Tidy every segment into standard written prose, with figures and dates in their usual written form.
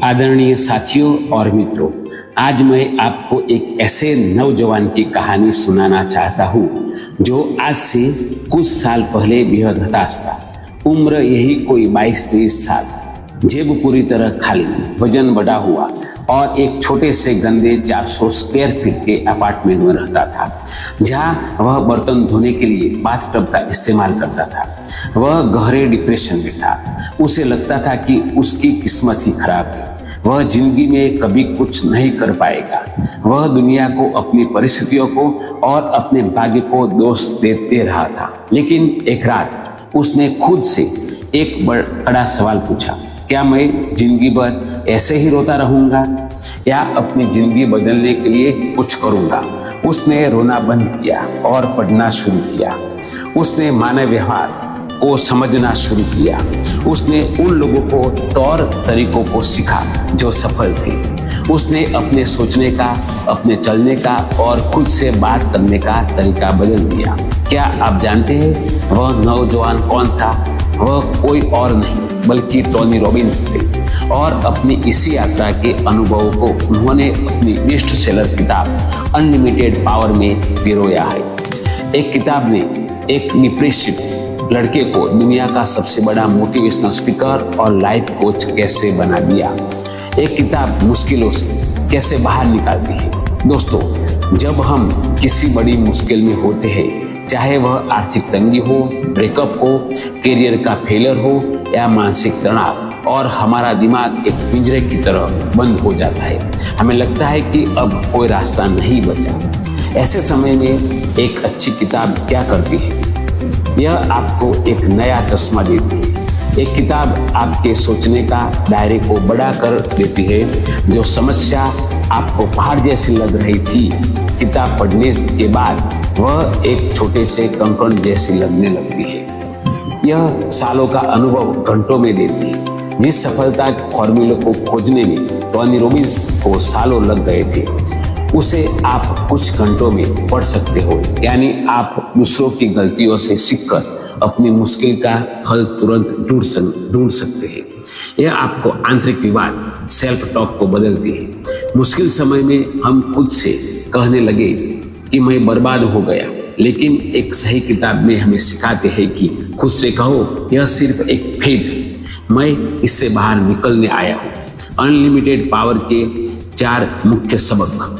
आदरणीय साथियों और मित्रों, आज मैं आपको एक ऐसे नौजवान की कहानी सुनाना चाहता हूँ जो आज से कुछ साल पहले बेहद हताश था। उम्र यही कोई 22-23 साल, जेब पूरी तरह खाली, वजन बढ़ा हुआ और एक छोटे से गंदे 400 स्क्वायर फीट के अपार्टमेंट में रहता था, जहाँ वह बर्तन धोने के लिए बाथटब का इस्तेमाल करता था। वह गहरे डिप्रेशन में था। उसे लगता था कि उसकी किस्मत ही खराब है, वह जिंदगी में कभी कुछ नहीं कर पाएगा। वह दुनिया को, अपनी परिस्थितियों को और अपने भाग्य को दोष देते रहा था। लेकिन एक रात उसने खुद से एक बड़ा सवाल पूछा, क्या मैं जिंदगी भर ऐसे ही रोता रहूंगा या अपनी जिंदगी बदलने के लिए कुछ करूंगा? उसने रोना बंद किया और पढ़ना शुरू किया। उसने मानव व्यवहार को समझना शुरू किया। उसने उन लोगों को तौर तरीकों को सीखा जो सफल थे। उसने अपने सोचने का, अपने चलने का और खुद से बात करने का तरीका बदल दिया। क्या आप जानते हैं वह नौजवान कौन था? वह कोई और नहीं बल्कि टोनी रॉबिन्स थे। और अपनी इसी यात्रा के अनुभवों को उन्होंने अपनी बेस्ट सेलर किताब अनलिमिटेड पावर में पिरोया है। एक किताब ने एक डिप्रेसिव लड़के को दुनिया का सबसे बड़ा मोटिवेशनल स्पीकर और लाइफ कोच कैसे बना दिया। एक किताब मुश्किलों से कैसे बाहर निकालती है। दोस्तों, जब हम किसी बड़ी मुश्किल में होते हैं, चाहे वह आर्थिक तंगी हो, ब्रेकअप हो, करियर का फेलियर हो या मानसिक तनाव, और हमारा दिमाग एक पिंजरे की तरह बंद हो जाता है, हमें लगता है कि अब कोई रास्ता नहीं बचा। ऐसे समय में एक अच्छी किताब क्या करती है? यह आपको एक नया चश्मा देती है। एक किताब आपके सोचने का दायरे को बड़ा कर देती है। जो समस्या आपको पहाड़ जैसी लग रही थी, किताब पढ़ने के बाद वह एक छोटे से कंकड़ जैसी लगने लगती है। यह सालों का अनुभव घंटों में देती है। जिस सफलता के फॉर्मूले को खोजने में टोनी रॉबिन्स को सालों लग गए थे, उसे आप कुछ घंटों में पढ़ सकते हो। यानी आप दूसरों की गलतियों से सीखकर अपनी मुश्किल का हल तुरंत ढूंढ सकते हैं। यह आपको आंतरिक विवाद, सेल्फ टॉक को बदलती है। मुश्किल समय में हम खुद से कहने लगे कि मैं बर्बाद हो गया, लेकिन एक सही किताब में हमें सिखाते हैं कि खुद से कहो, यह सिर्फ एक फेज है, मैं इससे बाहर निकलने आया हूँ। अनलिमिटेड पावर के 4 मुख्य सबक।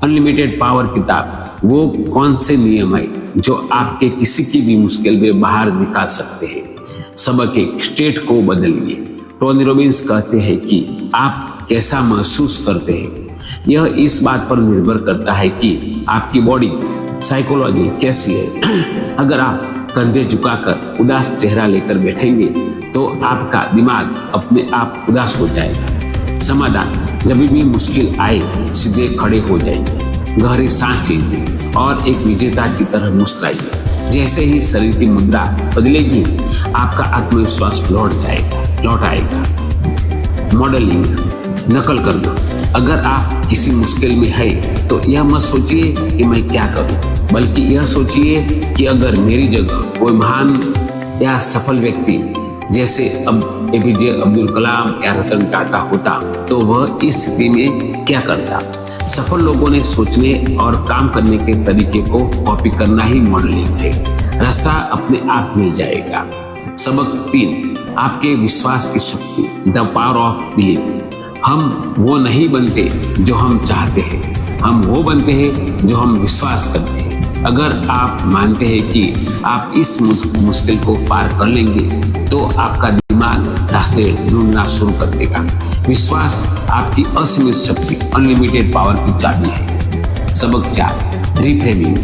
अनलिमिटेड पावर किताब वो कौन से नियम है जो आपके किसी की भी मुश्किल में बाहर निकाल सकते हैं। सबक 1, स्टेट को बदलिए। टोनी रॉबिन्स कहते हैं कि आप कैसा महसूस करते हैं, यह इस बात पर निर्भर करता है कि आपकी बॉडी साइकोलॉजी कैसी है। अगर आप कंधे झुकाकर उदास चेहरा लेकर बैठेंगे तो आपका दिमाग अपने आप उदास हो जाएगा। समाधान, जब भी मुश्किल आए सीधे खड़े हो जाइए, गहरी सांस लीजिए और एक विजेता की तरह मुस्कुराइए। जैसे ही शरीर की मुद्रा बदलेगी, आपका आत्मविश्वास लौट आएगा। मॉडलिंग, नकल करना। अगर आप किसी मुश्किल में है तो यह मत सोचिए कि मैं क्या करूं, बल्कि यह सोचिए कि अगर मेरी जगह कोई महान या सफल व्यक्ति जैसे अब एपीजे अब्दुल कलाम या रतन टाटा होता तो वह इस स्थिति में क्या करता। सफल लोगों ने सोचने और काम करने के तरीके को कॉपी करना ही मॉडलिंग है। रास्ता अपने आप मिल जाएगा। सबक 3, आपके विश्वास की शक्ति, द पावर ऑफ बिलीव। हम वो नहीं बनते जो हम चाहते हैं, हम वो बनते हैं जो हम विश्वास करते हैं। अगर आप मानते हैं कि आप इस मुश्किल को पार कर लेंगे तो आपका दिमाग रास्ते ढूंढना शुरू कर देगा। विश्वास आपकी असीमित शक्ति, अनलिमिटेड पावर की चाबी है। सबक 4, रिफ्रेमिंग,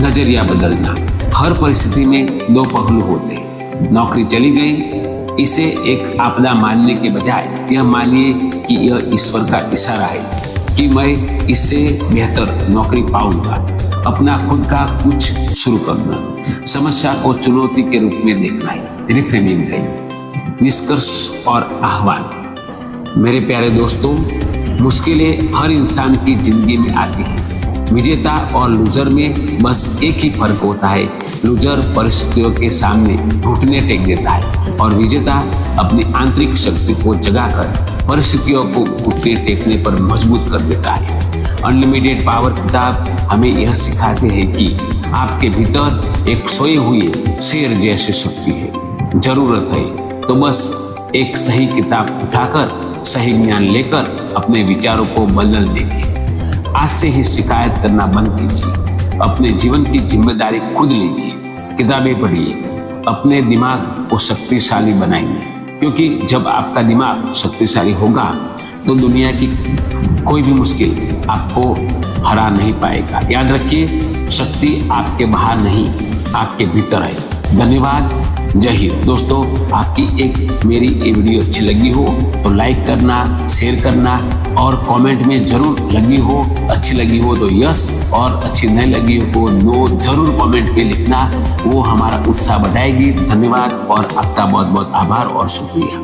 नजरिया बदलना। हर परिस्थिति में 2 पहलू होते हैं। नौकरी चली गई, इसे एक आपदा मानने के बजाय यह मानिए कि यह ईश्वर का इशारा है कि मैं इससे बेहतर नौकरी पाऊंगा। अपना खुद का कुछ शुरू करना, समस्या को चुनौती के रूप में देखना है रिफ्रेमिंग है। निष्कर्ष और आह्वान। मेरे प्यारे दोस्तों, मुश्किलें हर इंसान की जिंदगी में आती हैं। विजेता और लूजर में बस एक ही फर्क होता है, लूजर परिस्थितियों के सामने घुटने टेक देता है और विजेता अपनी आंतरिक शक्ति को जगाकर परिस्थितियों को घुटने टेकने पर मजबूत कर देता है। अनलिमिटेड पावर किताब हमें यह सिखाते हैं कि आपके भीतर एक सोए हुए शेर जैसी शक्ति है। जरूरत है तो बस एक सही किताब उठाकर सही ज्ञान लेकर अपने विचारों को बदल देंगे। आज से ही शिकायत करना बंद कीजिए। अपने जीवन की जिम्मेदारी खुद लीजिए। किताबें पढ़िए, अपने दिमाग को शक्तिशाली बनाइए, क्योंकि जब आपका दिमाग शक्तिशाली होगा तो दुनिया की कोई भी मुश्किल आपको हरा नहीं पाएगा। याद रखिए, शक्ति आपके बाहर नहीं, आपके भीतर है। धन्यवाद। जय हिंद। दोस्तों, आपकी एक मेरी ये वीडियो अच्छी लगी हो तो लाइक करना, शेयर करना और कमेंट में जरूर लगी हो, अच्छी लगी हो तो यस और अच्छी नहीं लगी हो नो जरूर कमेंट में लिखना। वो हमारा उत्साह बढ़ाएगी। धन्यवाद और आपका बहुत बहुत आभार और शुक्रिया।